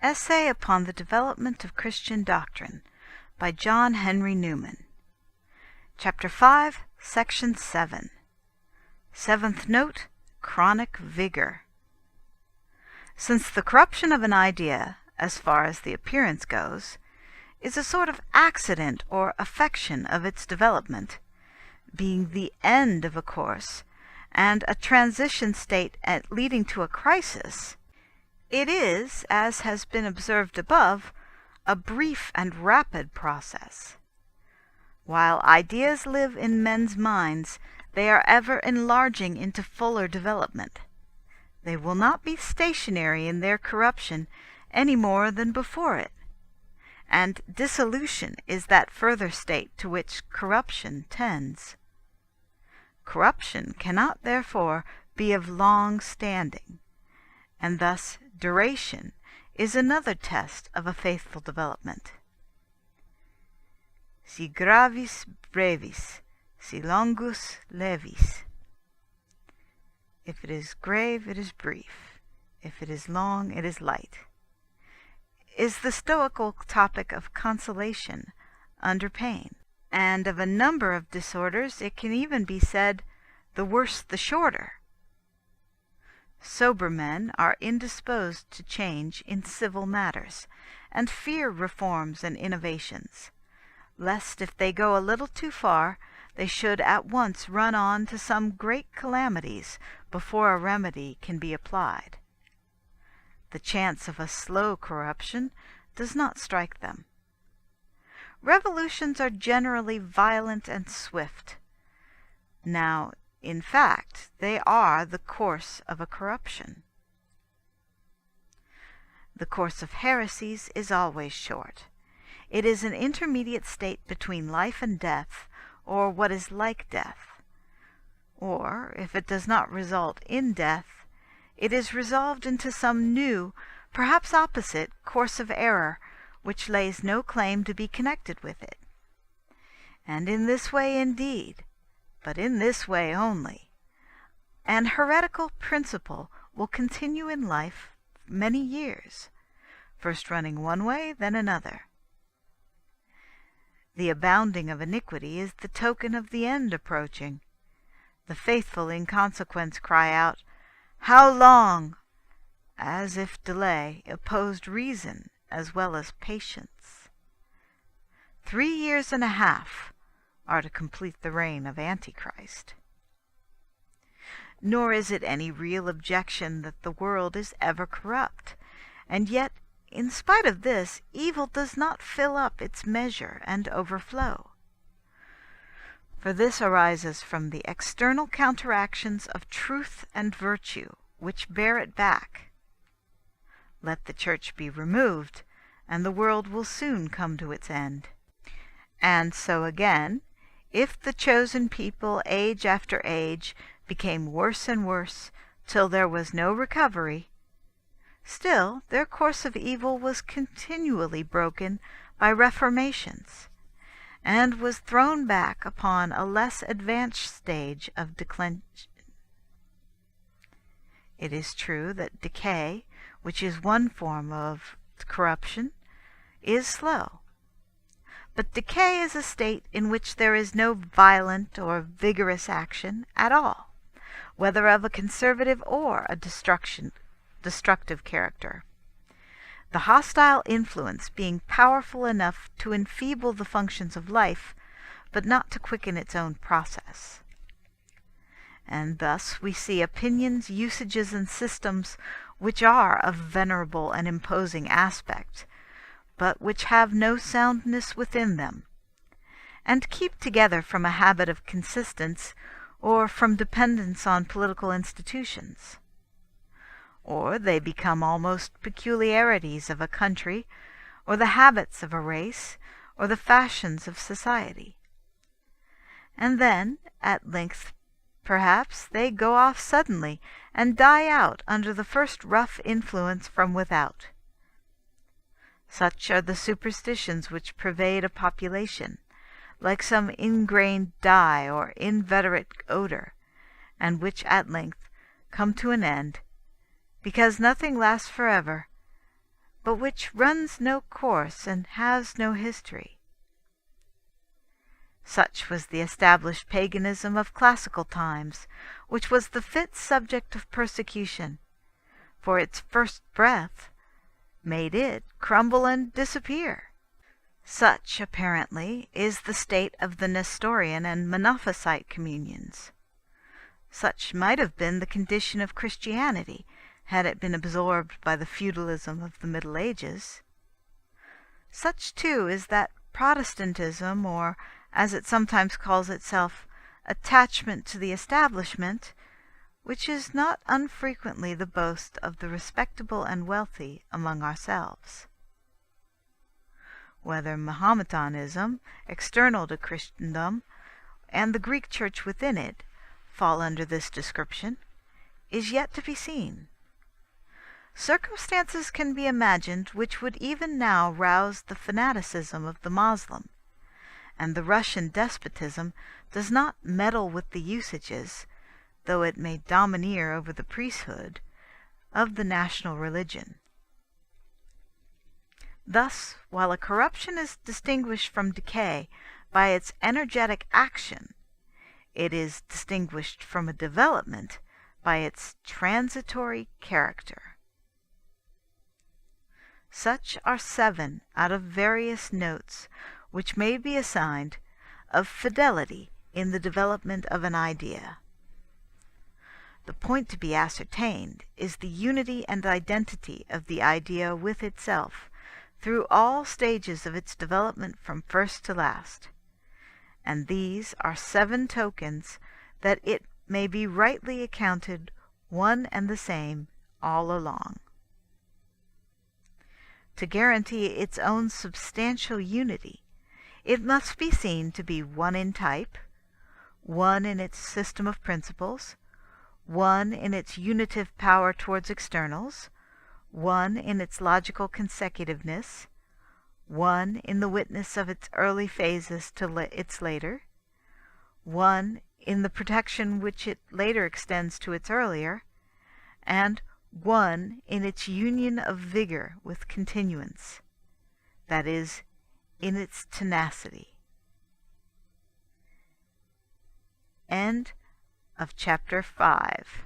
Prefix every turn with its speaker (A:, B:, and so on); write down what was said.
A: Essay upon the Development of Christian Doctrine by John Henry Newman. Chapter 5, Section 7. Seventh Note, Chronic Vigor. Since the corruption of an idea, as far as the appearance goes, is a sort of accident or affection of its development, being the end of a course, and a transition state leading to a crisis, it is, as has been observed above, a brief and rapid process. While ideas live in men's minds, they are ever enlarging into fuller development. They will not be stationary in their corruption any more than before it, and dissolution is that further state to which corruption tends. Corruption cannot therefore be of long standing, and thus duration is another test of a faithful development. Si gravis brevis, si longus levis. If it is grave, it is brief. If it is long, it is light, is the Stoical topic of consolation under pain. And of a number of disorders it can even be said, the worse the shorter. Sober men are indisposed to change in civil matters, and fear reforms and innovations, lest if they go a little too far, they should at once run on to some great calamities before a remedy can be applied. The chance of a slow corruption does not strike them. Revolutions are generally violent and swift. Now, in fact, they are the course of a corruption. The course of heresies is always short. It is an intermediate state between life and death, or what is like death. Or, if it does not result in death, it is resolved into some new, perhaps opposite, course of error, which lays no claim to be connected with it. And in this way indeed, but in this way only, an heretical principle will continue in life many years, first running one way, then another. The abounding of iniquity is the token of the end approaching. The faithful in consequence cry out, "How long?" as if delay opposed reason as well as patience. 3 years and a half are to complete the reign of Antichrist. Nor is it any real objection that the world is ever corrupt, and yet, in spite of this, evil does not fill up its measure and overflow. For this arises from the external counteractions of truth and virtue, which bear it back. Let the Church be removed, and the world will soon come to its end. And so again, if the chosen people age after age became worse and worse till there was no recovery, still their course of evil was continually broken by reformations, and was thrown back upon a less advanced stage of declension. It is true that decay, which is one form of corruption, is slow. But decay is a state in which there is no violent or vigorous action at all, whether of a conservative or a destructive character, the hostile influence being powerful enough to enfeeble the functions of life, but not to quicken its own process. And thus we see opinions, usages, and systems which are of venerable and imposing aspect, but which have no soundness within them, and keep together from a habit of consistence or from dependence on political institutions. Or they become almost peculiarities of a country, or the habits of a race, or the fashions of society. And then, at length, perhaps, they go off suddenly and die out under the first rough influence from without. Such are the superstitions which pervade a population, like some ingrained dye or inveterate odor, and which at length come to an end, because nothing lasts forever, but which runs no course and has no history. Such was the established paganism of classical times, which was the fit subject of persecution, for its first breath made it crumble and disappear. Such, apparently, is the state of the Nestorian and Monophysite communions. Such might have been the condition of Christianity, had it been absorbed by the feudalism of the Middle Ages. Such, too, is that Protestantism, or, as it sometimes calls itself, attachment to the establishment, which is not unfrequently the boast of the respectable and wealthy among ourselves. Whether Mahometanism, external to Christendom, and the Greek Church within it, fall under this description, is yet to be seen. Circumstances can be imagined which would even now rouse the fanaticism of the Moslem, and the Russian despotism does not meddle with the usages, though it may domineer over the priesthood, of the national religion. Thus, while a corruption is distinguished from decay by its energetic action, it is distinguished from a development by its transitory character. Such are 7 out of various notes which may be assigned of fidelity in the development of an idea. The point to be ascertained is the unity and identity of the idea with itself through all stages of its development from first to last, and these are 7 tokens that it may be rightly accounted one and the same all along. To guarantee its own substantial unity, it must be seen to be one in type, one in its system of principles, one in its unitive power towards externals, one in its logical consecutiveness, one in the witness of its early phases to its later, one in the protection which it later extends to its earlier, and one in its union of vigor with continuance, that is, in its tenacity. End of chapter 5.